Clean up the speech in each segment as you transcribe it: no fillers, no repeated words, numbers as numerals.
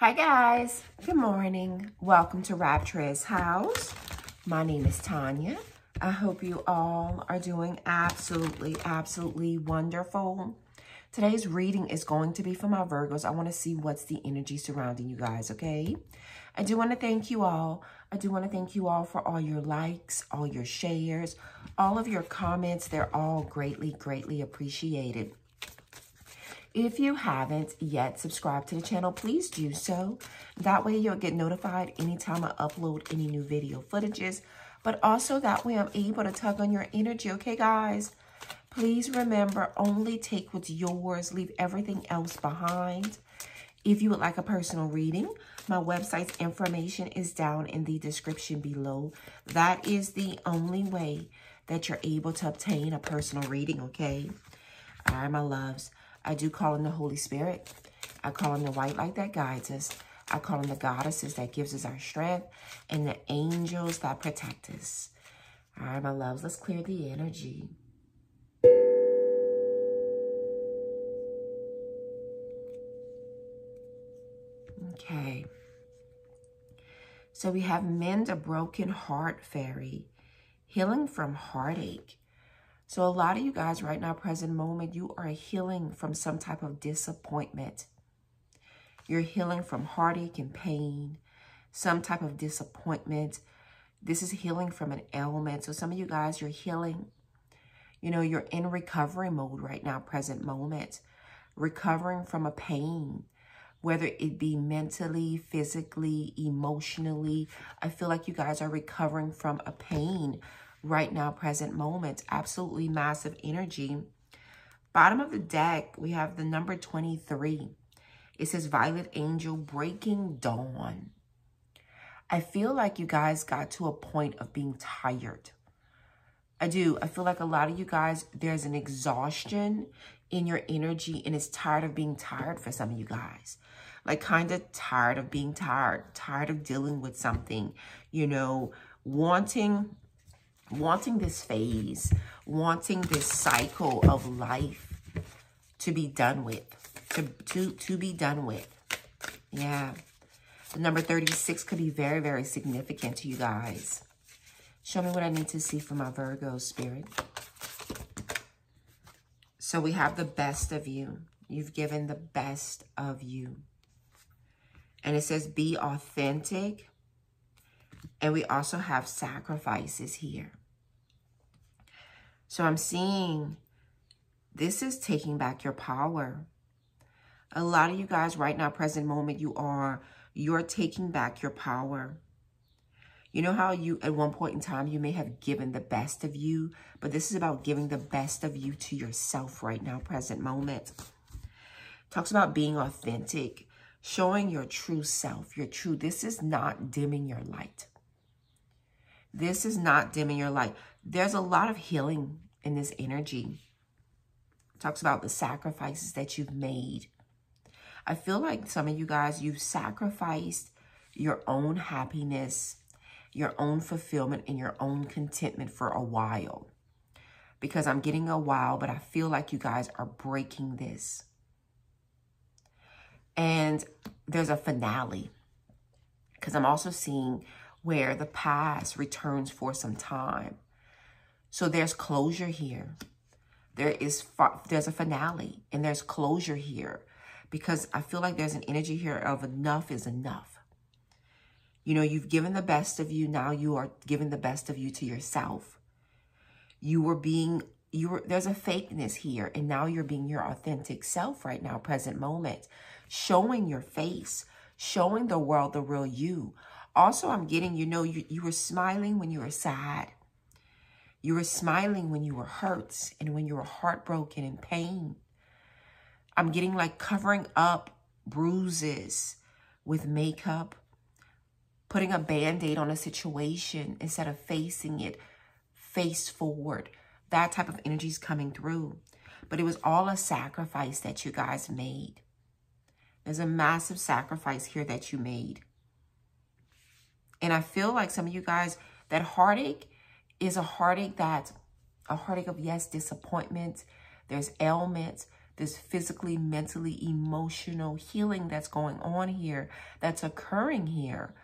Hi guys, good morning. Welcome to Rapturous house. My name is Tanya. I hope you all are doing absolutely wonderful. Today's reading is going to be for my Virgos. I want to see what's the energy surrounding you guys, okay? I do want to thank you all. I do want to thank you all for all your likes, all your shares, all of your comments. They're all greatly appreciated. If you haven't yet subscribed to the channel, please do so. That way you'll get notified anytime I upload any new video footages. But also that way I'm able to tug on your energy, okay guys? Please remember, only take what's yours. Leave everything else behind. If you would like a personal reading, my website's information is down in the description below. That is the only way that you're able to obtain a personal reading, okay? All right, my loves. I do call in the Holy Spirit. I call in the white light that guides us. I call in the goddesses that gives us our strength and the angels that protect us. All right, my loves, let's clear the energy. Okay. So we have Mend a Broken Heart Fairy, healing from heartache. So a lot of you guys right now, present moment, you are healing from some type of disappointment. You're healing from heartache and pain, some type of disappointment. This is healing from an ailment. So some of you guys, you're healing. You know, you're in recovery mode right now, present moment. Recovering from a pain, whether it be mentally, physically, emotionally. I feel like you guys are recovering from a pain right now, present moment. Absolutely massive energy. Bottom of the deck, we have the number 23. It says Violet Angel, Breaking Dawn. I feel like you guys got to a point of being tired. I do. I feel like a lot of you guys, there's an exhaustion in your energy, and it's tired of being tired for some of you guys. Like kind of tired of being tired of dealing with something, you know, wanting this phase, wanting this cycle of life to be done with, to be done with. Yeah. The number 36 could be very significant to you guys. Show me what I need to see for my Virgo spirit. So we have the best of you. You've given the best of you. And it says be authentic. And we also have sacrifices here. So I'm seeing this is taking back your power. A lot of you guys right now, present moment, you're taking back your power. You know how you, at one point in time, you may have given the best of you, but this is about giving the best of you to yourself right now, present moment. Talks about being authentic, showing your true self, this is not dimming your light. This is not dimming your light. There's a lot of healing in this energy. It talks about the sacrifices that you've made. I feel like some of you guys, you've sacrificed your own happiness, your own fulfillment, and your own contentment for a while. Because I'm getting a while, but I feel like you guys are breaking this. And there's a finale. Because I'm also seeing where the past returns for some time. So there's closure here. There's a finale and there's closure here, because I feel like there's an energy here of enough is enough. You know, you've given the best of you. Now you are giving the best of you to yourself. There's a fakeness here, and now you're being your authentic self right now, present moment, showing your face, showing the world the real you. Also, I'm getting, you know, you were smiling when you were sad. You were smiling when you were hurt and when you were heartbroken and pain. I'm getting like covering up bruises with makeup, putting a Band-Aid on a situation instead of facing it face forward. That type of energy is coming through. But it was all a sacrifice that you guys made. There's a massive sacrifice here that you made. And I feel like some of you guys, that heartache is a heartache of, yes, disappointment. There's ailments. this physically, mentally, emotional healing that's going on here, that's occurring here.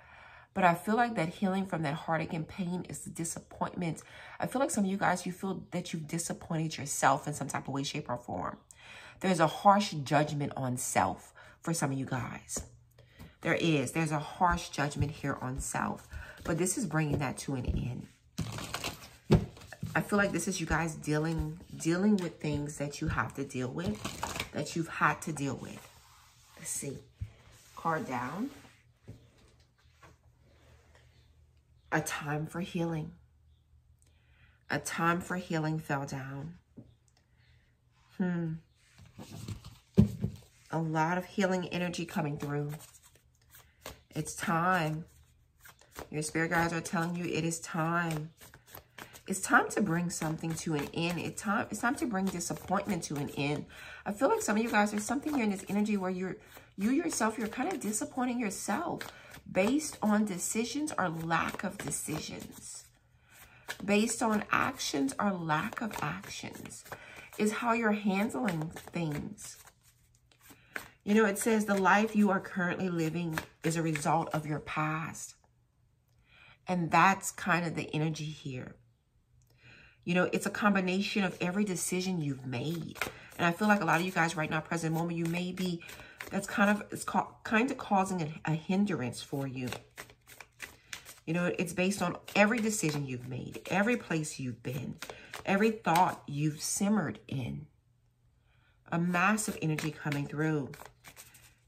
But I feel like that healing from that heartache and pain is the disappointment. I feel like some of you guys, you feel that you've disappointed yourself in some type of way, shape, or form. There's a harsh judgment on self for some of you guys. There's a harsh judgment here on self. But this is bringing that to an end. I feel like this is you guys dealing with things that you have to deal with, that you've had to deal with. Let's see. Card down. A time for healing. A time for healing fell down. A lot of healing energy coming through. It's time. Your spirit guides are telling you it is time. It's time to bring something to an end. It's time to bring disappointment to an end. I feel like some of you guys, there's something here in this energy where you yourself, you're kind of disappointing yourself based on decisions or lack of decisions. Based on actions or lack of actions is how you're handling things. You know, it says the life you are currently living is a result of your past. And that's kind of the energy here. You know, it's a combination of every decision you've made. And I feel like a lot of you guys right now, present moment, you may be, that's kind of causing a hindrance for you. You know, it's based on every decision you've made, every place you've been, every thought you've simmered in. A massive energy coming through.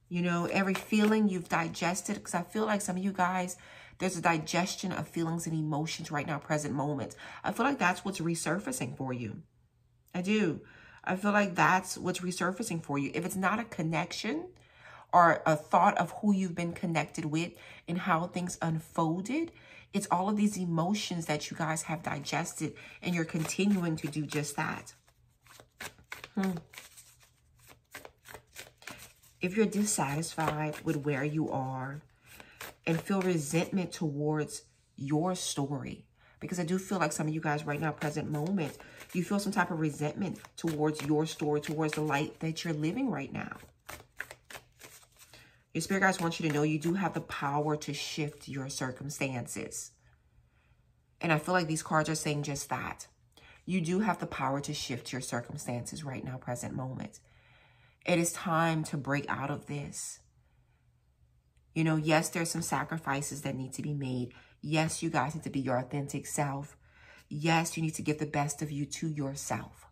You know, every feeling you've digested, because I feel like some of you guys, there's a digestion of feelings and emotions right now, present moment. I feel like that's what's resurfacing for you. I do. I feel like that's what's resurfacing for you. If it's not a connection or a thought of who you've been connected with and how things unfolded, it's all of these emotions that you guys have digested, and you're continuing to do just that. If you're dissatisfied with where you are and feel resentment towards your story, because I do feel like some of you guys right now, present moment, you feel some type of resentment towards your story, towards the light that you're living right now. Your spirit guides want you to know you do have the power to shift your circumstances. And I feel like these cards are saying just that. You do have the power to shift your circumstances right now, present moment. It is time to break out of this. You know, yes, there's some sacrifices that need to be made. Yes, you guys need to be your authentic self. Yes, you need to give the best of you to yourself.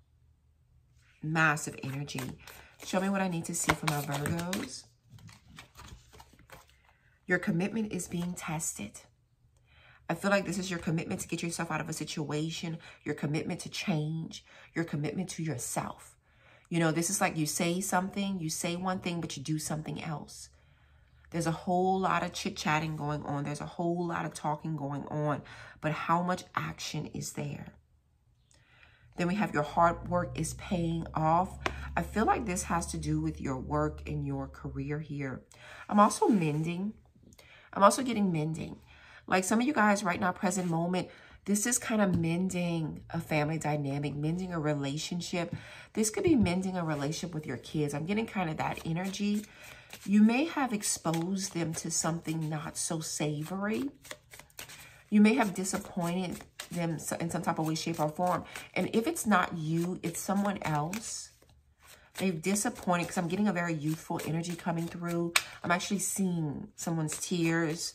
Massive energy. Show me what I need to see for my Virgos. Your commitment is being tested. I feel like this is your commitment to get yourself out of a situation, your commitment to change, your commitment to yourself. You know, this is like you say something, you say one thing, but you do something else. There's a whole lot of chit-chatting going on. There's a whole lot of talking going on. But how much action is there? Then we have your hard work is paying off. I feel like this has to do with your work and your career here. I'm also mending. I'm also getting mending. Like some of you guys right now, present moment, this is kind of mending a family dynamic, mending a relationship. This could be mending a relationship with your kids. I'm getting kind of that energy. You may have exposed them to something not so savory. You may have disappointed them in some type of way, shape, or form. And if it's not you, it's someone else. They've disappointed, because I'm getting a very youthful energy coming through. I'm actually seeing someone's tears.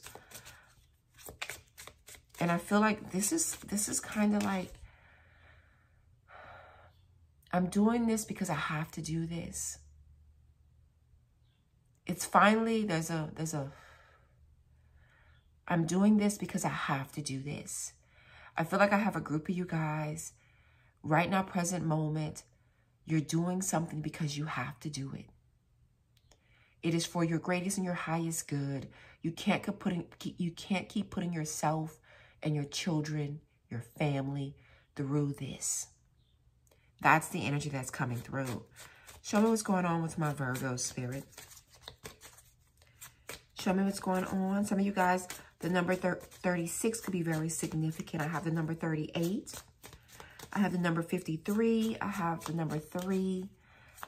And I feel like this is kind of like, I'm doing this because I have to do this. It's finally, I'm doing this because I have to do this. I feel like I have a group of you guys right now, present moment. You're doing something because you have to do it. It is for your greatest and your highest good. You can't keep putting yourself and your children, your family through this. That's the energy that's coming through. Show me what's going on with my Virgo spirit. Show me what's going on. Some of you guys, the number 36 could be very significant. I have the number 38. I have the number 53. I have the number 3.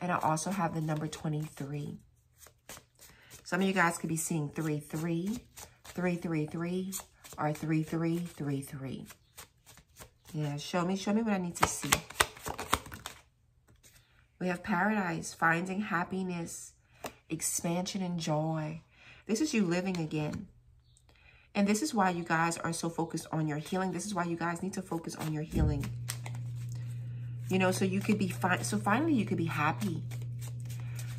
And I also have the number 23. Some of you guys could be seeing 33, 333, or 3333. Yeah, show me what I need to see. We have paradise, finding happiness, expansion, and joy. This is you living again. And this is why you guys are so focused on your healing. This is why you guys need to focus on your healing. You know, so you could be fine. So finally you could be happy.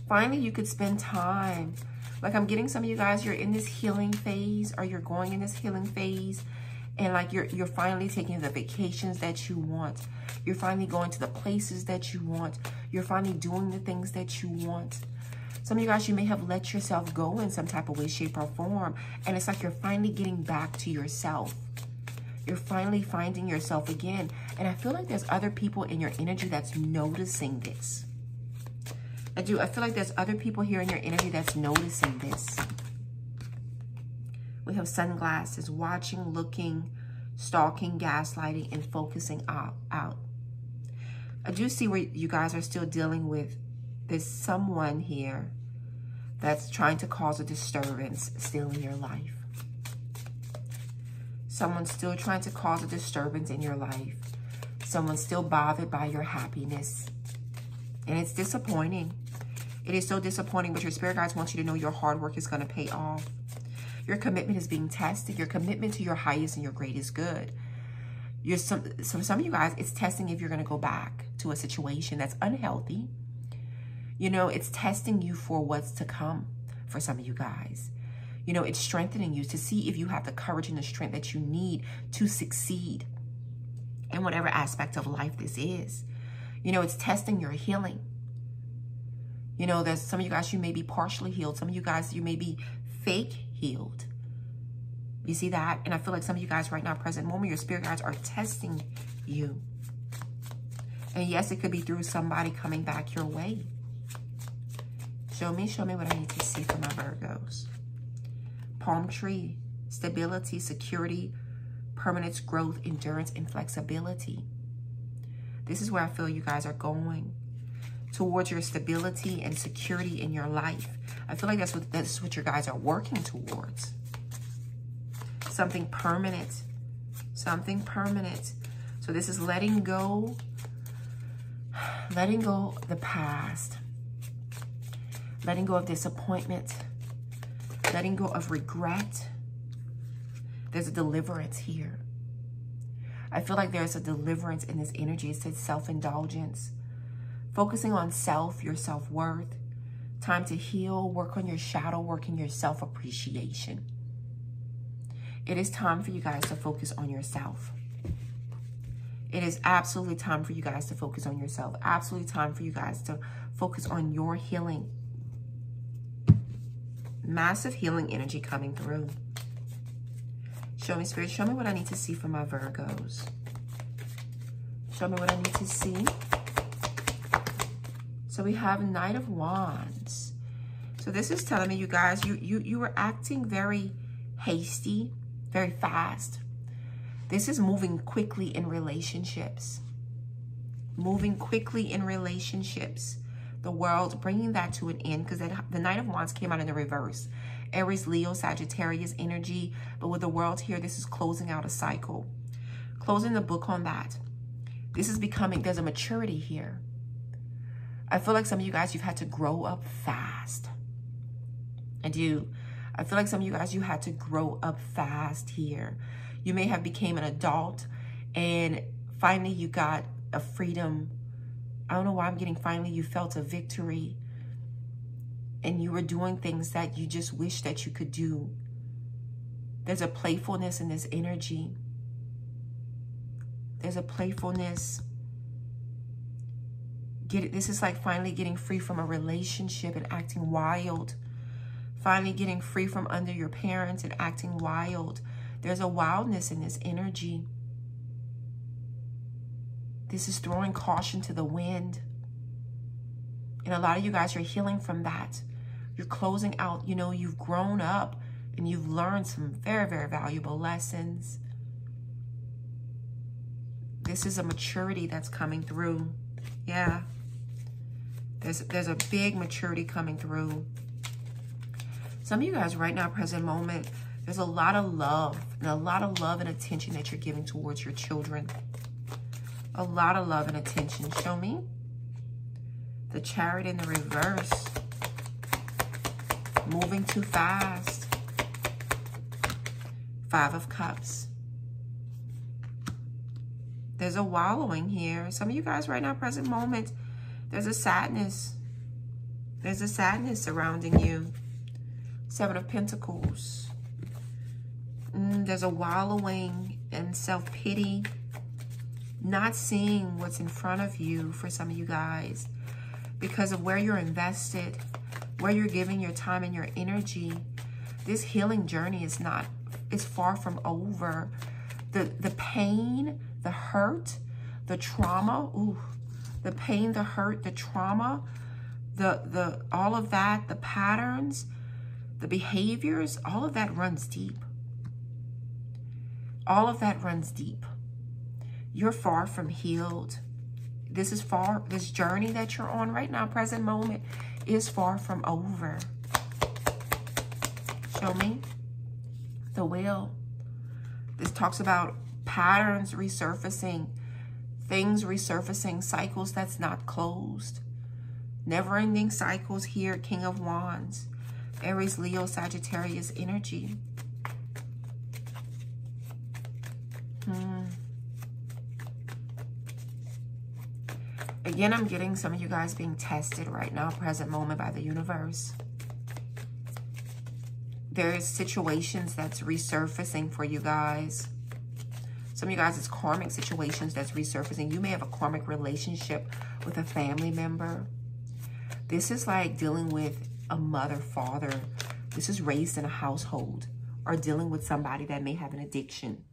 Finally you could spend time. Like I'm getting some of you guys, you're in this healing phase, or you're going in this healing phase. And like you're finally taking the vacations that you want. You're finally going to the places that you want. You're finally doing the things that you want. Some of you guys, you may have let yourself go in some type of way, shape, or form. And it's like you're finally getting back to yourself. You're finally finding yourself again. And I feel like there's other people in your energy that's noticing this. I feel like there's other people here in your energy that's noticing this. We have sunglasses, watching, looking, stalking, gaslighting, and focusing out. I do see where you guys are still dealing with there's someone here that's trying to cause a disturbance still in your life. Someone's still trying to cause a disturbance in your life. Someone's still bothered by your happiness. And it's disappointing. It is so disappointing, but your spirit guides want you to know your hard work is going to pay off. Your commitment is being tested. Your commitment to your highest and your greatest good. Some of you guys, it's testing if you're going to go back to a situation that's unhealthy. You know, it's testing you for what's to come for some of you guys. You know, it's strengthening you to see if you have the courage and the strength that you need to succeed in whatever aspect of life this is. You know, it's testing your healing. You know, there's some of you guys, you may be partially healed. Some of you guys, you may be fake healed. You see that? And I feel like some of you guys right now, present moment, your spirit guides are testing you. And yes, it could be through somebody coming back your way. Show me what I need to see for my Virgos. Palm tree, stability, security, permanence, growth, endurance, and flexibility. This is where I feel you guys are going, towards your stability and security in your life. I feel like that's what you guys are working towards. Something permanent. Something permanent. So this is letting go of the past. Letting go of disappointment. Letting go of regret. There's a deliverance here. I feel like there's a deliverance in this energy. It says self-indulgence. Focusing on self, your self-worth. Time to heal, work on your shadow, work on your self-appreciation. It is time for you guys to focus on yourself. It is absolutely time for you guys to focus on yourself. Absolutely time for you guys to focus on your healing. Massive healing energy coming through. Show me, Spirit. Show me what I need to see for my Virgos. Show me what I need to see. So we have Knight of Wands. So this is telling me, you guys, you were acting very hasty, very fast. This is moving quickly in relationships. Moving quickly in relationships. The world, bringing that to an end, because the Knight of Wands came out in the reverse. Aries, Leo, Sagittarius energy. But with the world here, this is closing out a cycle. Closing the book on that. This is becoming, there's a maturity here. I feel like some of you guys, you've had to grow up fast. I feel like some of you guys, you had to grow up fast here. You may have became an adult and finally you got a freedom. I don't know why I'm getting finally you felt a victory. And you were doing things that you just wish that you could do. There's a playfulness in this energy. There's a playfulness. This is like finally getting free from a relationship and acting wild. Finally getting free from under your parents and acting wild. There's a wildness in this energy. This is throwing caution to the wind. And a lot of you guys are healing from that. You're closing out, you know, you've grown up and you've learned some very, very valuable lessons. This is a maturity that's coming through. Yeah. There's a big maturity coming through. Some of you guys right now, present moment, there's a lot of love and attention that you're giving towards your children. A lot of love and attention. Show me. The Chariot in the reverse. Moving too fast. 5 of Cups. There's a wallowing here. Some of you guys right now, present moment, there's a sadness. There's a sadness surrounding you. 7 of Pentacles. There's a wallowing and self-pity. Not seeing what's in front of you for some of you guys. Because of where you're invested, where you're giving your time and your energy. This healing journey is far from over. The pain, the hurt, the trauma, the pain, the hurt, the trauma, all of that, the patterns, the behaviors, all of that runs deep. All of that runs deep. You're far from healed. This journey that you're on right now, present moment, is far from over. Show me. The Wheel. This talks about patterns resurfacing, things resurfacing, cycles that's not closed. Never-ending cycles here. King of Wands. Aries, Leo, Sagittarius energy. Again, I'm getting some of you guys being tested right now, present moment, by the universe. There's situations that's resurfacing for you guys. Some of you guys, it's karmic situations that's resurfacing. You may have a karmic relationship with a family member. This is like dealing with a mother, father. This is raised in a household, or dealing with somebody that may have an addiction.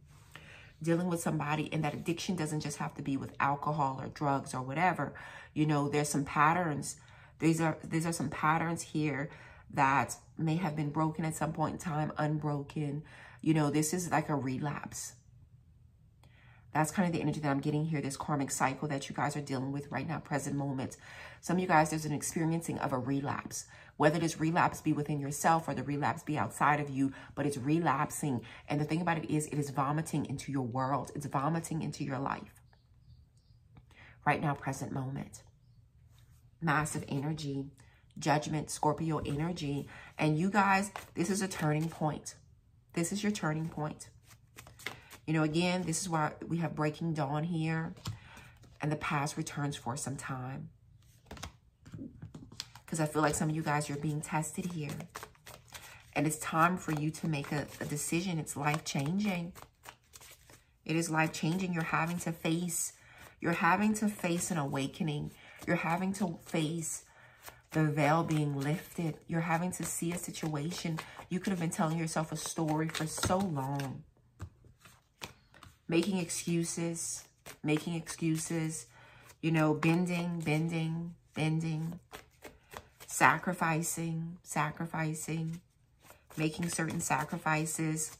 Dealing with somebody, and that addiction doesn't just have to be with alcohol or drugs or whatever. You know, there's some patterns. These are some patterns here that may have been broken at some point in time, unbroken. You know, this is like a relapse. That's kind of the energy that I'm getting here, this karmic cycle that you guys are dealing with right now, present moment. Some of you guys, there's an experiencing of a relapse. Whether this relapse be within yourself or the relapse be outside of you, but it's relapsing. And the thing about it is vomiting into your world. It's vomiting into your life. Right now, present moment. Massive energy, Judgment, Scorpio energy. And you guys, this is a turning point. This is your turning point. You know, again, this is why we have breaking dawn here, and the past returns for some time. Because I feel like some of you guys, you're being tested here. And it's time for you to make a decision. It's life-changing. It is life-changing. You're having to face an awakening. You're having to face the veil being lifted. You're having to see a situation. You could have been telling yourself a story for so long. Making excuses, you know, bending, sacrificing, making certain sacrifices,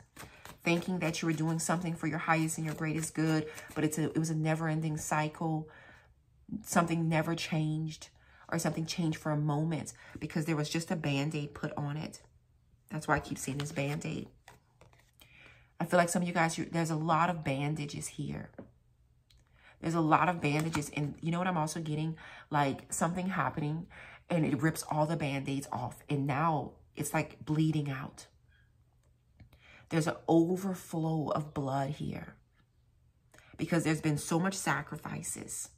thinking that you were doing something for your highest and your greatest good, but it was a never-ending cycle. Something never changed, or something changed for a moment because there was just a Band-Aid put on it. That's why I keep seeing this Band-Aid. I feel like some of you guys, there's a lot of bandages here. There's a lot of bandages. And you know what I'm also getting? Like something happening and it rips all the Band-Aids off. And now it's like bleeding out. There's an overflow of blood here. Because there's been so much sacrifices.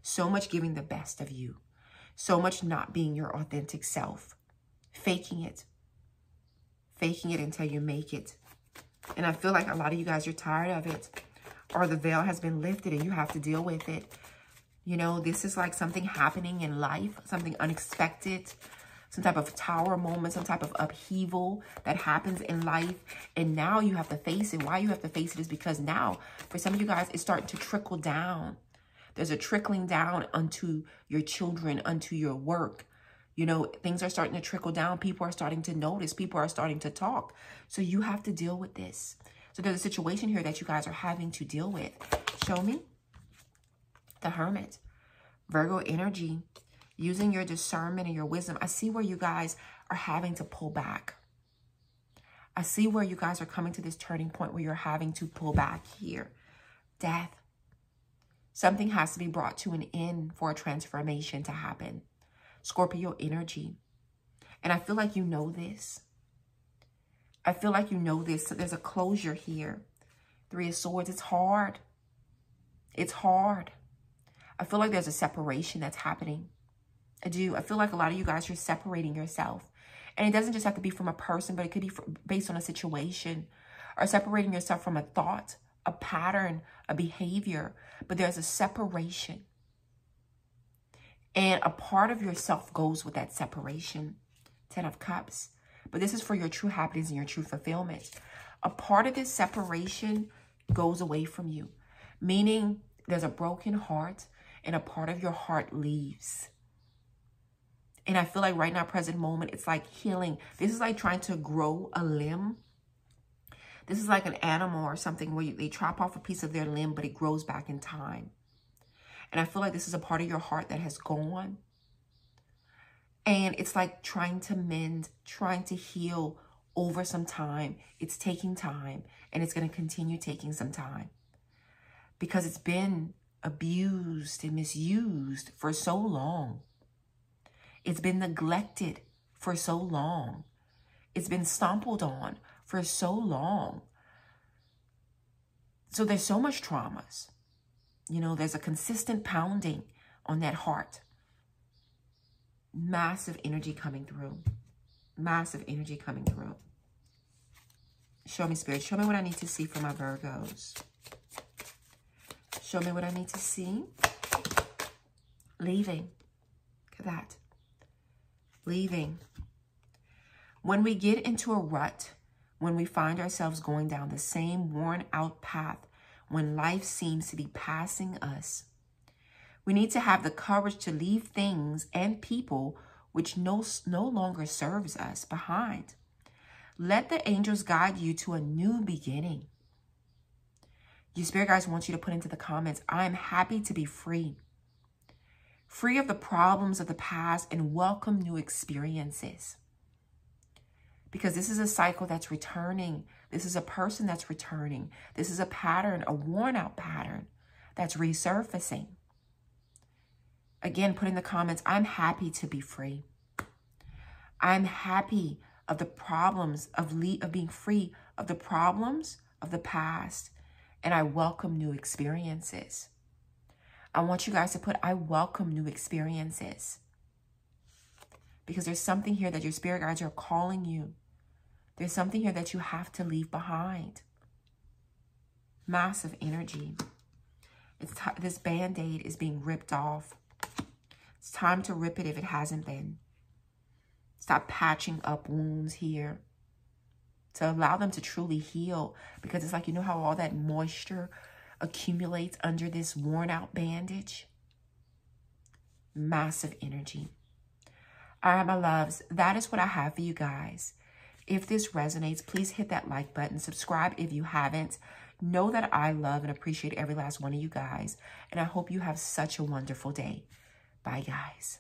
So much giving the best of you. So much not being your authentic self. Faking it. Faking it until you make it. And I feel like a lot of you guys, you're tired of it. Or the veil has been lifted and you have to deal with it. You know, this is like something happening in life. Something unexpected. Some type of tower moment. Some type of upheaval that happens in life. And now you have to face it. Why you have to face it is because now, for some of you guys, it's starting to trickle down. There's a trickling down unto your children, unto your work. You know, things are starting to trickle down. People are starting to notice. People are starting to talk. So you have to deal with this. So there's a situation here that you guys are having to deal with. Show me. The Hermit. Virgo energy. Using your discernment and your wisdom. I see where you guys are having to pull back. I see where you guys are coming to this turning point where you're having to pull back here. Death. Something has to be brought to an end for a transformation to happen. Scorpio energy. And I feel like you know this. I feel like you know this. So there's a closure here. 3 of Swords. It's hard. It's hard. I feel like there's a separation that's happening. I do. I feel like a lot of you guys are separating yourself. And it doesn't just have to be from a person, but it could be based on a situation. Or separating yourself from a thought, a pattern, a behavior. But there's a separation. And a part of yourself goes with that separation. 10 of Cups. But this is for your true happiness and your true fulfillment. A part of this separation goes away from you. Meaning there's a broken heart and a part of your heart leaves. And I feel like right now, present moment, it's like healing. This is like trying to grow a limb. This is like an animal or something where they chop off a piece of their limb, but it grows back in time. And I feel like this is a part of your heart that has gone. And it's like trying to mend, trying to heal over some time. It's taking time, and it's going to continue taking some time. Because it's been abused and misused for so long. It's been neglected for so long. It's been stumbled on for so long. So there's so much traumas. You know, there's a consistent pounding on that heart. Massive energy coming through. Massive energy coming through. Show me, Spirit. Show me what I need to see for my Virgos. Show me what I need to see. Leaving. Look at that. Leaving. When we get into a rut, when we find ourselves going down the same worn out path, when life seems to be passing us, we need to have the courage to leave things and people which no longer serves us behind. Let the angels guide you to a new beginning. Your spirit guides want you to put into the comments, I am happy to be free. Free of the problems of the past and welcome new experiences. Because this is a cycle that's returning. This is a person that's returning. This is a pattern, a worn out pattern that's resurfacing. Again, put in the comments, I'm happy to be free. I'm happy of the problems of being free of the problems of the past. And I welcome new experiences. I want you guys to put, I welcome new experiences. Because there's something here that your spirit guides are calling you. There's something here that you have to leave behind. Massive energy. This Band-Aid is being ripped off. It's time to rip it if it hasn't been. Stop patching up wounds here. To allow them to truly heal. Because it's like, you know how all that moisture accumulates under this worn out bandage? Massive energy. All right, my loves, that is what I have for you guys. If this resonates, please hit that like button. Subscribe if you haven't. Know that I love and appreciate every last one of you guys. And I hope you have such a wonderful day. Bye, guys.